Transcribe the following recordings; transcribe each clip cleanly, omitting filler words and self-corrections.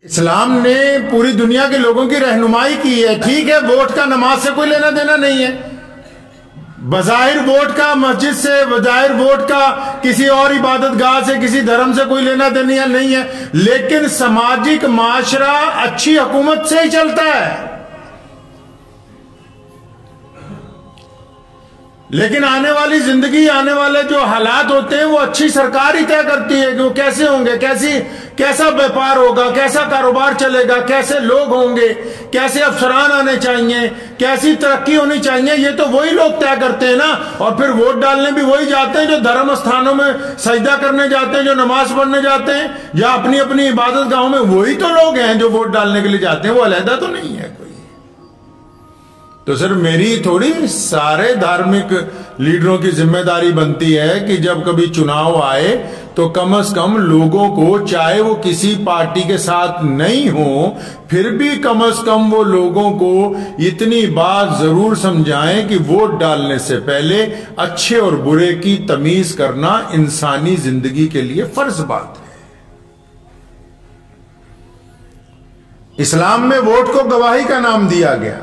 इस्लाम ने पूरी दुनिया के लोगों की रहनुमाई की है। ठीक है, वोट का नमाज से कोई लेना देना नहीं है, बज़ाहिर वोट का मस्जिद से, बज़ाहिर वोट का किसी और इबादत गाह से, किसी धर्म से कोई लेना देना नहीं है, लेकिन सामाजिक माशरा अच्छी हुकूमत से ही चलता है। लेकिन आने वाली जिंदगी, आने वाले जो हालात होते हैं वो अच्छी सरकार ही तय करती है कि वो कैसे होंगे, कैसा व्यापार होगा, कैसा कारोबार चलेगा, कैसे लोग होंगे, कैसे अफसरान आने चाहिए, कैसी तरक्की होनी चाहिए, ये तो वही लोग तय करते हैं ना। और फिर वोट डालने भी वही जाते हैं जो धर्म स्थानों में सजदा करने जाते हैं, जो नमाज पढ़ने जाते हैं, या अपनी अपनी इबादत गाहों में वही तो लोग हैं जो वोट डालने के लिए जाते हैं, वो अलहदा तो नहीं है कोई। तो सिर्फ मेरी थोड़ी, सारे धार्मिक लीडरों की जिम्मेदारी बनती है कि जब कभी चुनाव आए तो कम से कम लोगों को, चाहे वो किसी पार्टी के साथ नहीं हो, फिर भी कम से कम वो लोगों को इतनी बात जरूर समझाएं कि वोट डालने से पहले अच्छे और बुरे की तमीज करना इंसानी जिंदगी के लिए फर्ज बात है। इस्लाम में वोट को गवाही का नाम दिया गया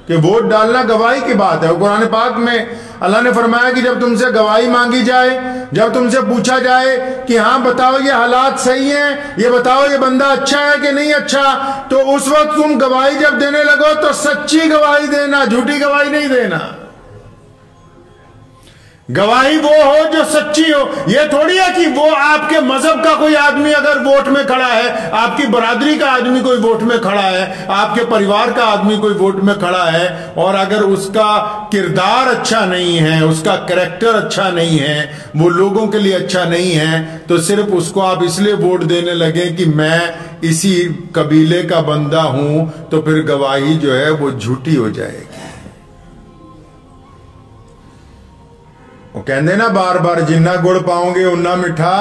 कि वोट डालना गवाही की बात है। और कुरान पाक में अल्लाह ने फरमाया कि जब तुमसे गवाही मांगी जाए, जब तुमसे पूछा जाए कि हाँ बताओ ये हालात सही हैं, ये बताओ ये बंदा अच्छा है कि नहीं अच्छा, तो उस वक्त तुम गवाही जब देने लगो तो सच्ची गवाही देना, झूठी गवाही नहीं देना। गवाही वो हो जो सच्ची हो। ये थोड़ी है कि वो आपके मजहब का कोई आदमी अगर वोट में खड़ा है, आपकी बरादरी का आदमी कोई वोट में खड़ा है, आपके परिवार का आदमी कोई वोट में खड़ा है, और अगर उसका किरदार अच्छा नहीं है, उसका कैरेक्टर अच्छा नहीं है, वो लोगों के लिए अच्छा नहीं है, तो सिर्फ उसको आप इसलिए वोट देने लगे कि मैं इसी कबीले का बंदा हूं, तो फिर गवाही जो है वो झूठी हो जाएगी। वो कहते ना बार बार, जिन्ना गुड़ पाओगे उन्ना मिठा।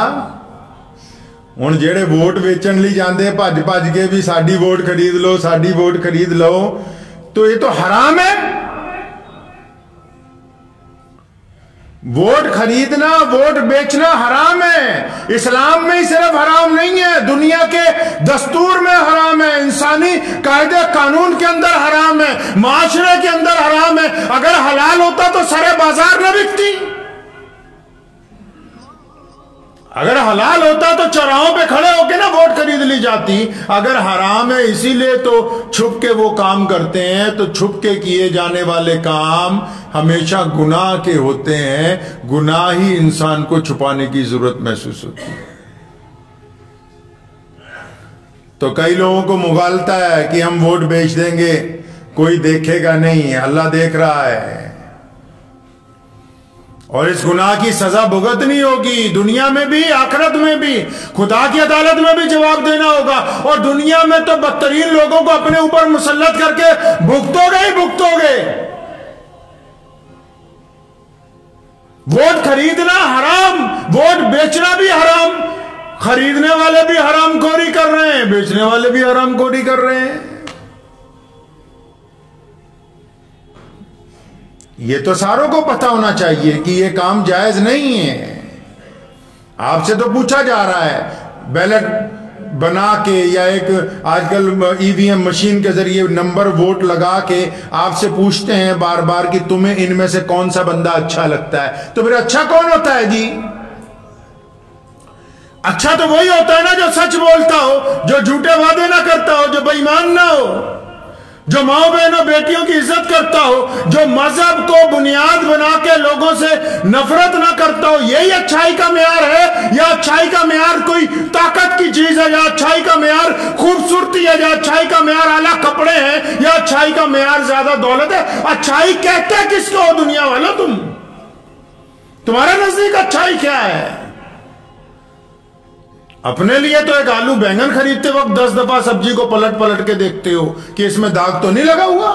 हुण जेड़े वोट वेचण लई जांदे भज भज के भी साडी वोट खरीद लो, साडी वोट खरीद लो, तो ये तो हराम है। वोट खरीदना, वोट बेचना हराम है। इस्लाम में ही सिर्फ हराम नहीं है, दुनिया के दस्तूर में हराम है, इंसानी कायदे कानून के अंदर हराम है, माशरे के अंदर हराम है। अगर हलाल होता तो सारे बाजार न बिकती, अगर हलाल होता तो चौराहों पे खड़े होके ना वोट खरीद ली जाती। अगर हराम है इसीलिए तो छुप के वो काम करते हैं। तो छुप के किए जाने वाले काम हमेशा गुनाह के होते हैं। गुनाह ही इंसान को छुपाने की जरूरत महसूस होती है। तो कई लोगों को मुगालता है कि हम वोट बेच देंगे, कोई देखेगा नहीं, अल्लाह देख रहा है, और इस गुनाह की सजा भुगतनी होगी, दुनिया में भी आखिरत में भी, खुदा की अदालत में भी जवाब देना होगा। और दुनिया में तो बदतरीन लोगों को अपने ऊपर मुसल्लत करके भुगतोगे ही भुगतोगे। वोट खरीदना हराम, वोट बेचना भी हराम, खरीदने वाले भी हरामखोरी कर रहे हैं, बेचने वाले भी हरामखोरी कर रहे हैं। ये तो सारों को पता होना चाहिए कि ये काम जायज नहीं है। आपसे तो पूछा जा रहा है बैलेट बना के, या एक आजकल ईवीएम मशीन के जरिए नंबर वोट लगा के आपसे पूछते हैं बार बार कि तुम्हें इनमें से कौन सा बंदा अच्छा लगता है। तो फिर अच्छा कौन होता है जी? अच्छा तो वही होता है ना जो सच बोलता हो, जो झूठे वादे ना करता हो, जो बेईमान ना हो, जो माओ बहनों बेटियों की इज्जत करता हो, जो मजहब को बुनियाद बना के लोगों से नफरत ना करता हो। यही अच्छाई का मेयार है? या अच्छाई का मेयार कोई ताकत की चीज है? या अच्छाई का मेयार खूबसूरती है? या अच्छाई का मेयार आला कपड़े हैं? या अच्छाई का मेयार ज्यादा दौलत है? अच्छाई कहते हैं किसको हो दुनिया वालों? तुम्हारे नजदीक अच्छाई क्या है? अपने लिए तो एक आलू बैंगन खरीदते वक्त 10 दफा सब्जी को पलट पलट के देखते हो कि इसमें दाग तो नहीं लगा हुआ।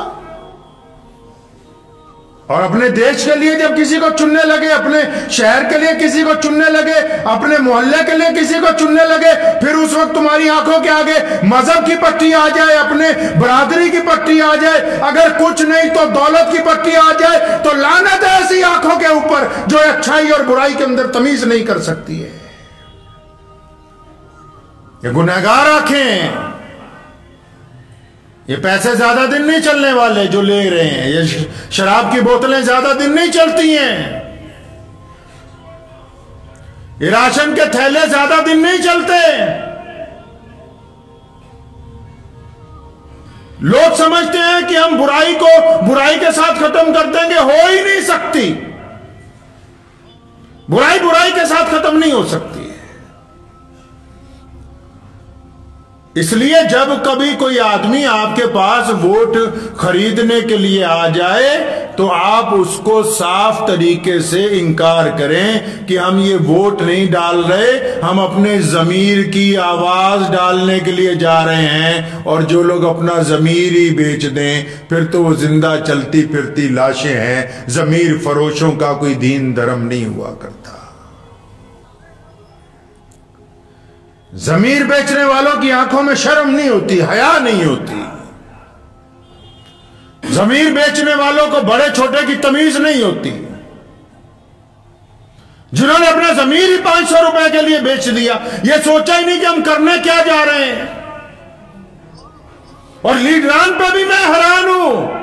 और अपने देश के लिए जब किसी को चुनने लगे, अपने शहर के लिए किसी को चुनने लगे, अपने मोहल्ले के लिए किसी को चुनने लगे, फिर उस वक्त तुम्हारी आंखों के आगे मजहब की पट्टी आ जाए, अपने बरादरी की पट्टी आ जाए, अगर कुछ नहीं तो दौलत की पट्टी आ जाए, तो लानत है ऐसी आंखों के ऊपर जो अच्छाई और बुराई के अंदर तमीज नहीं कर सकती है। ये गुनहगार आंखें, ये पैसे ज्यादा दिन नहीं चलने वाले जो ले रहे हैं, ये शराब की बोतलें ज्यादा दिन नहीं चलती हैं, ये राशन के थैले ज्यादा दिन नहीं चलते। लोग समझते हैं कि हम बुराई को बुराई के साथ खत्म कर देंगे, हो ही नहीं सकती। बुराई बुराई के साथ खत्म नहीं हो सकती। इसलिए जब कभी कोई आदमी आपके पास वोट खरीदने के लिए आ जाए तो आप उसको साफ तरीके से इनकार करें कि हम ये वोट नहीं डाल रहे, हम अपने जमीर की आवाज डालने के लिए जा रहे हैं। और जो लोग अपना जमीर ही बेच दें फिर तो वो जिंदा चलती फिरती लाशें हैं। जमीर फरोशों का कोई दीन धर्म नहीं हुआ करता। जमीर बेचने वालों की आंखों में शर्म नहीं होती, हया नहीं होती। जमीर बेचने वालों को बड़े छोटे की तमीज नहीं होती। जिन्होंने अपना जमीर ही 500 रुपए के लिए बेच दिया, ये सोचा ही नहीं कि हम करने क्या जा रहे हैं। और लीडरान पे भी मैं हैरान हूं।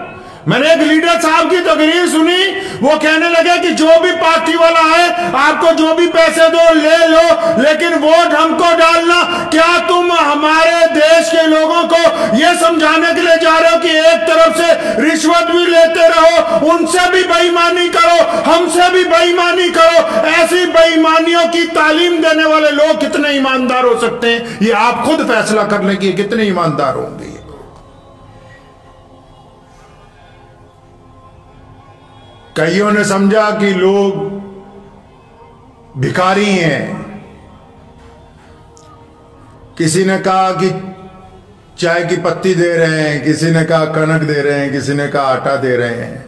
मैंने एक लीडर साहब की तकरीर सुनी, वो कहने लगे कि जो भी पार्टी वाला है आपको जो भी पैसे दो ले लो, लेकिन वोट हमको डालना। क्या तुम हमारे देश के लोगों को यह समझाने के लिए जा रहे हो कि एक तरफ से रिश्वत भी लेते रहो, उनसे भी बेईमानी करो, हमसे भी बेईमानी करो? ऐसी बेईमानियों की तालीम देने वाले लोग कितने ईमानदार हो सकते हैं, ये आप खुद फैसला कर लें कि कितने ईमानदार होंगे। कईयों ने समझा कि लोग भिखारी हैं। किसी ने कहा कि चाय की पत्ती दे रहे हैं, किसी ने कहा कनक दे रहे हैं, किसी ने कहा आटा दे रहे हैं,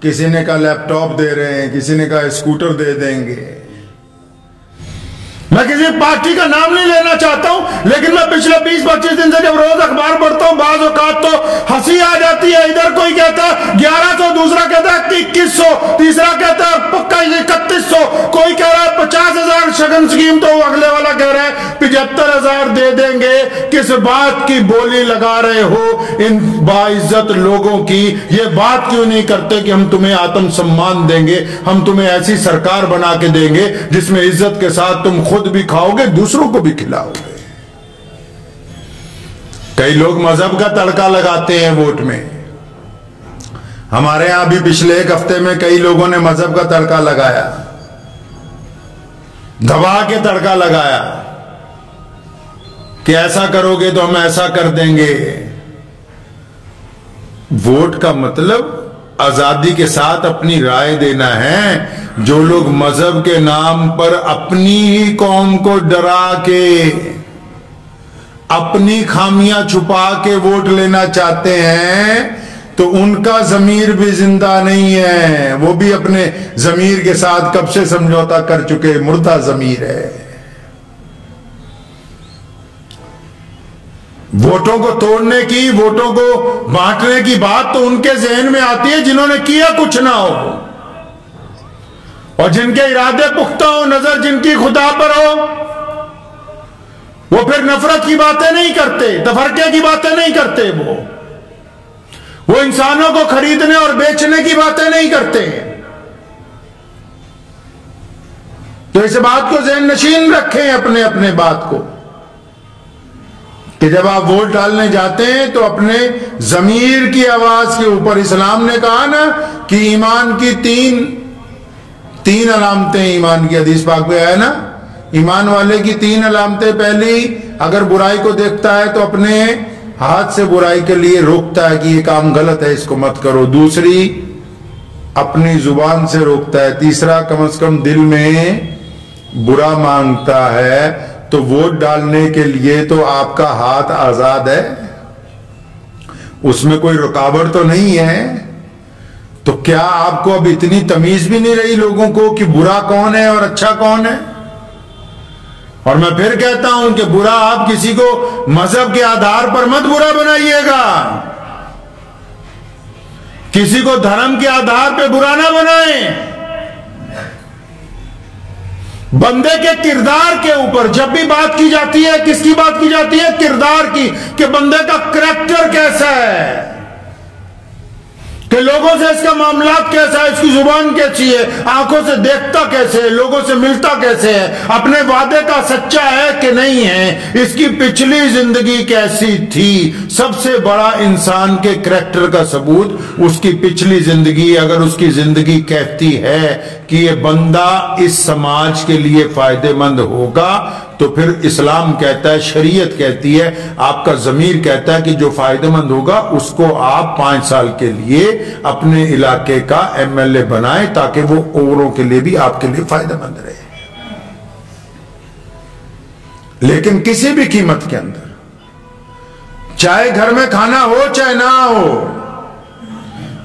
किसी ने कहा लैपटॉप दे रहे हैं, किसी ने कहा स्कूटर दे देंगे। मैं किसी पार्टी का नाम नहीं लेना चाहता हूं, लेकिन मैं पिछले 20-25 दिन से जब रोज अखबार पढ़ता हूं, बाज़ औक़ात तो हंसी आ जाती है। इधर कोई कहता है 1100, दूसरा कहता है 2100, तीसरा कहता है पक्का 3100, कोई कह रहा है 50,000 शगन स्कीम, तो अगले वाला कह रहा है 75,000 दे देंगे। किस बात की बोली लगा रहे हो इन बाइज्जत लोगों की? ये बात क्यों नहीं करते कि हम तुम्हें आत्म सम्मान देंगे, हम तुम्हें ऐसी सरकार बना के देंगे जिसमें इज्जत के साथ तुम खुद भी खाओगे, दूसरों को भी खिलाओगे। कई लोग मजहब का तड़का लगाते हैं वोट में। हमारे यहां भी पिछले एक हफ्ते में कई लोगों ने मजहब का तड़का लगाया, दबा के तड़का लगाया कि ऐसा करोगे तो हम ऐसा कर देंगे। वोट का मतलब आजादी के साथ अपनी राय देना है। जो लोग मजहब के नाम पर अपनी ही कौम को डरा के, अपनी खामियां छुपा के वोट लेना चाहते हैं, तो उनका जमीर भी जिंदा नहीं है। वो भी अपने जमीर के साथ कब से समझौता कर चुके, मुर्दा जमीर है। वोटों को तोड़ने की, वोटों को बांटने की बात तो उनके जहन में आती है जिन्होंने किया कुछ ना हो, और जिनके इरादे पुख्ता हो, नजर जिनकी खुदा पर हो। वो फिर नफरत की बातें नहीं करते, तफरके की बातें नहीं करते। वो इंसानों को खरीदने और बेचने की बातें नहीं करते। तो इस बात को ज़हन नशीन रखें अपने अपने बात को, कि जब आप वोट डालने जाते हैं तो अपने जमीर की आवाज के ऊपर, इस्लाम ने कहा ना कि ईमान की तीन अलामतें, ईमान की हदीस पाक में आया ना, ईमान वाले की 3 अलामतें। पहली, अगर बुराई को देखता है तो अपने हाथ से बुराई के लिए रोकता है कि ये काम गलत है, इसको मत करो। दूसरी, अपनी जुबान से रोकता है। तीसरा, कम से कम दिल में बुरा मांगता है। तो वोट डालने के लिए तो आपका हाथ आजाद है, उसमें कोई रुकावट तो नहीं है। तो क्या आपको अब इतनी तमीज भी नहीं रही लोगों को कि बुरा कौन है और अच्छा कौन है? और मैं फिर कहता हूं कि बुरा आप किसी को मजहब के आधार पर मत बुरा बनाइएगा, किसी को धर्म के आधार पर बुरा ना बनाएं। बंदे के किरदार के ऊपर जब भी बात की जाती है, किसकी बात की जाती है? किरदार की, कि बंदे का करैक्टर कैसा है, कि लोगों से इसका मामलात कैसा है, इसकी जुबान कैसी है, आंखों से देखता कैसे है, लोगों से मिलता कैसे है, अपने वादे का सच्चा है कि नहीं है, इसकी पिछली जिंदगी कैसी थी। सबसे बड़ा इंसान के करैक्टर का सबूत उसकी पिछली जिंदगी। अगर उसकी जिंदगी कहती है कि ये बंदा इस समाज के लिए फायदेमंद होगा, तो फिर इस्लाम कहता है, शरीयत कहती है, आपका ज़मीर कहता है कि जो फायदेमंद होगा उसको आप 5 साल के लिए अपने इलाके का एमएलए बनाएं, ताकि वो औरों के लिए भी आपके लिए फायदेमंद रहे। लेकिन किसी भी कीमत के अंदर, चाहे घर में खाना हो चाहे ना हो,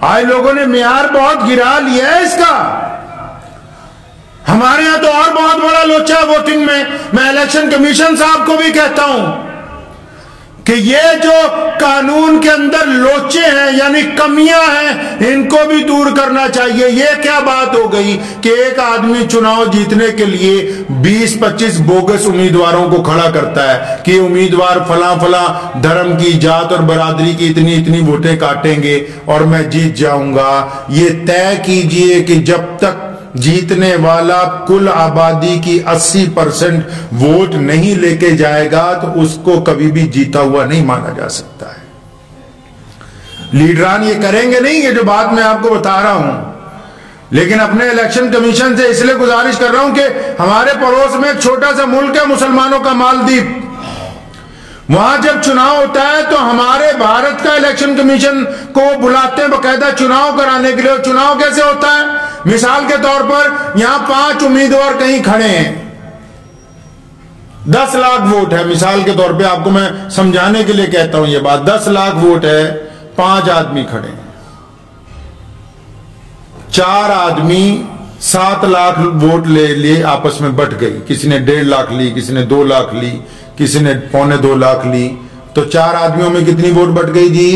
आज लोगों ने मियार बहुत गिरा लिया है इसका। हमारे यहां तो और बहुत बड़ा लोचा है वोटिंग में। मैं इलेक्शन कमीशन साहब को भी कहता हूं कि ये जो कानून के अंदर लोचे हैं, यानी कमियां हैं, इनको भी दूर करना चाहिए। ये क्या बात हो गई कि एक आदमी चुनाव जीतने के लिए 20-25 बोगस उम्मीदवारों को खड़ा करता है कि उम्मीदवार फला फला धर्म की, जात और बरादरी की इतनी इतनी वोटें काटेंगे और मैं जीत जाऊंगा। ये तय कीजिए कि जब तक जीतने वाला कुल आबादी की 80% वोट नहीं लेके जाएगा तो उसको कभी भी जीता हुआ नहीं माना जा सकता है। लीडरान ये करेंगे नहीं, ये जो बात मैं आपको बता रहा हूं, लेकिन अपने इलेक्शन कमीशन से इसलिए गुजारिश कर रहा हूं कि हमारे पड़ोस में एक छोटा सा मुल्क है मुसलमानों का मालदीव। वहां जब चुनाव होता है तो हमारे भारत का इलेक्शन कमीशन को बुलाते हैं बकायदा चुनाव कराने के लिए। चुनाव कैसे होता है? मिसाल के तौर पर यहां 5 उम्मीदवार कहीं खड़े हैं, 10 लाख वोट है, मिसाल के तौर पे आपको मैं समझाने के लिए कहता हूं ये बात। 10 लाख वोट है, 5 आदमी खड़े हैं, 4 आदमी 7 लाख वोट ले लिए, आपस में बट गई। किसी ने 1.5 लाख ली, किसी ने 2 लाख ली, किसी ने 1.25 लाख ली, तो 4 आदमियों में कितनी वोट बट गई जी?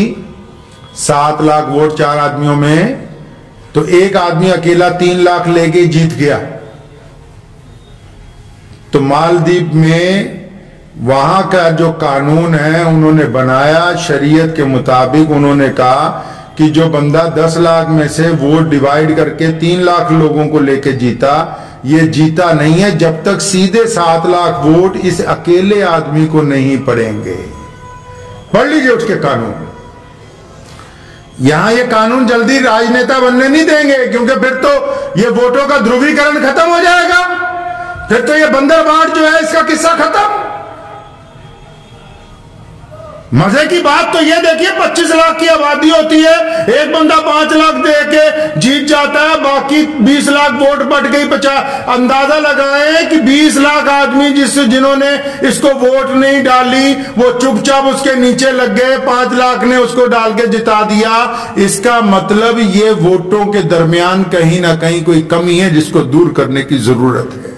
7 लाख वोट 4 आदमियों में। तो एक आदमी अकेला 3 लाख लेके जीत गया। तो मालदीव में वहां का जो कानून है उन्होंने बनाया, शरीयत के मुताबिक उन्होंने कहा कि जो बंदा 10 लाख में से वोट डिवाइड करके 3 लाख लोगों को लेके जीता, ये जीता नहीं है जब तक सीधे 7 लाख वोट इस अकेले आदमी को नहीं पड़ेंगे। पढ़ लीजिए उसके कानून। यहां ये कानून जल्दी राजनेता बनने नहीं देंगे, क्योंकि फिर तो ये वोटों का ध्रुवीकरण खत्म हो जाएगा, फिर तो ये बंदरबांट जो है इसका किस्सा खत्म। मजे की बात तो ये देखिए, 25 लाख की आबादी होती है, एक बंदा 5 लाख दे के जीत जाता है, बाकी 20 लाख वोट बट गई। 50 अंदाजा लगाएं कि 20 लाख आदमी जिन्होंने इसको वोट नहीं डाली वो चुपचाप उसके नीचे लग गए, 5 लाख ने उसको डाल के जिता दिया। इसका मतलब ये वोटों के दरमियान कहीं ना कहीं कोई कमी है जिसको दूर करने की जरूरत है।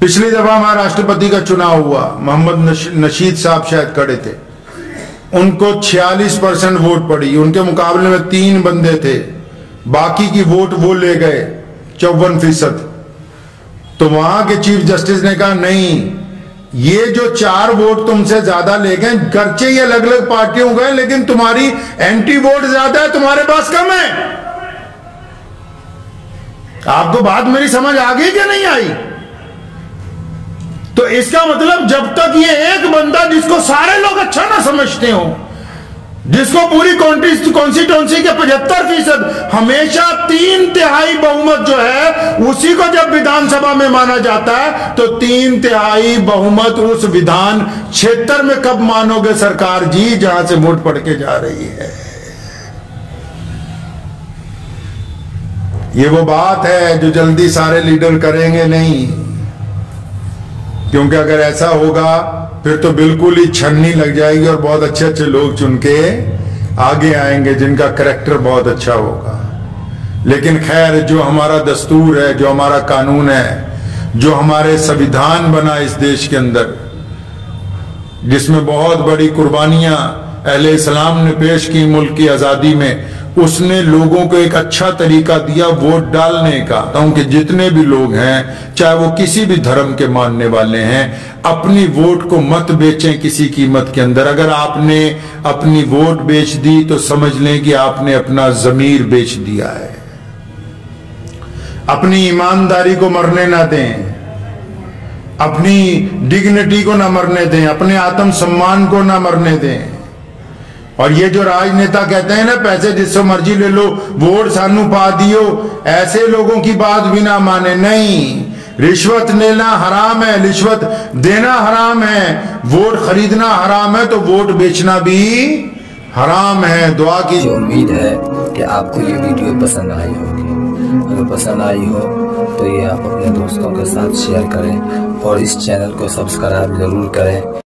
पिछली दफा हमारा राष्ट्रपति का चुनाव हुआ, मोहम्मद नशीद साहब शायद खड़े थे, उनको 46% वोट पड़ी। उनके मुकाबले में 3 बंदे थे, बाकी की वोट वो ले गए 54%। तो वहां के चीफ जस्टिस ने कहा नहीं, ये जो 4 वोट तुमसे ज्यादा ले गए, गर्चे ये अलग अलग पार्टियों गए, लेकिन तुम्हारी एंटी वोट ज्यादा है, तुम्हारे पास कम है। आपको बात मेरी समझ आ गई कि नहीं आई? तो इसका मतलब जब तक ये एक बंदा जिसको सारे लोग अच्छा ना समझते हो, जिसको पूरी कॉन्स्टिट्यूंसी के 75% हमेशा 3/3 बहुमत जो है उसी को जब विधानसभा में माना जाता है, तो 3/3 बहुमत उस विधान क्षेत्र में कब मानोगे सरकार जी जहां से वोट पड़ के जा रही है। ये वो बात है जो जल्दी सारे लीडर करेंगे नहीं, क्योंकि अगर ऐसा होगा फिर तो बिल्कुल ही छन्नी लग जाएगी और बहुत अच्छे अच्छे लोग चुन के आगे आएंगे जिनका करैक्टर बहुत अच्छा होगा। लेकिन खैर, जो हमारा दस्तूर है, जो हमारा कानून है, जो हमारे संविधान बना इस देश के अंदर, जिसमें बहुत बड़ी कुर्बानियां अहले इस्लाम ने पेश की मुल्क की आजादी में, उसने लोगों को एक अच्छा तरीका दिया वोट डालने का। क्योंकि जितने भी लोग हैं, चाहे वो किसी भी धर्म के मानने वाले हैं, अपनी वोट को मत बेचें किसी कीमत के अंदर। अगर आपने अपनी वोट बेच दी तो समझ लें कि आपने अपना जमीर बेच दिया है। अपनी ईमानदारी को मरने ना दें, अपनी डिग्निटी को ना मरने दें, अपने आत्म सम्मान को ना मरने दें। और ये जो राजनेता कहते हैं ना पैसे जिससे मर्जी ले लो, वोट सानू पा दियो, ऐसे लोगों की बात भी ना माने। नहीं, रिश्वत लेना हराम है, रिश्वत देना हराम है, वोट खरीदना हराम है, तो वोट बेचना भी हराम है। दुआ की उम्मीद है कि आपको ये वीडियो पसंद आई होगी। अगर पसंद आई हो तो ये आप अपने दोस्तों के साथ शेयर करें और इस चैनल को सब्सक्राइब जरूर करें।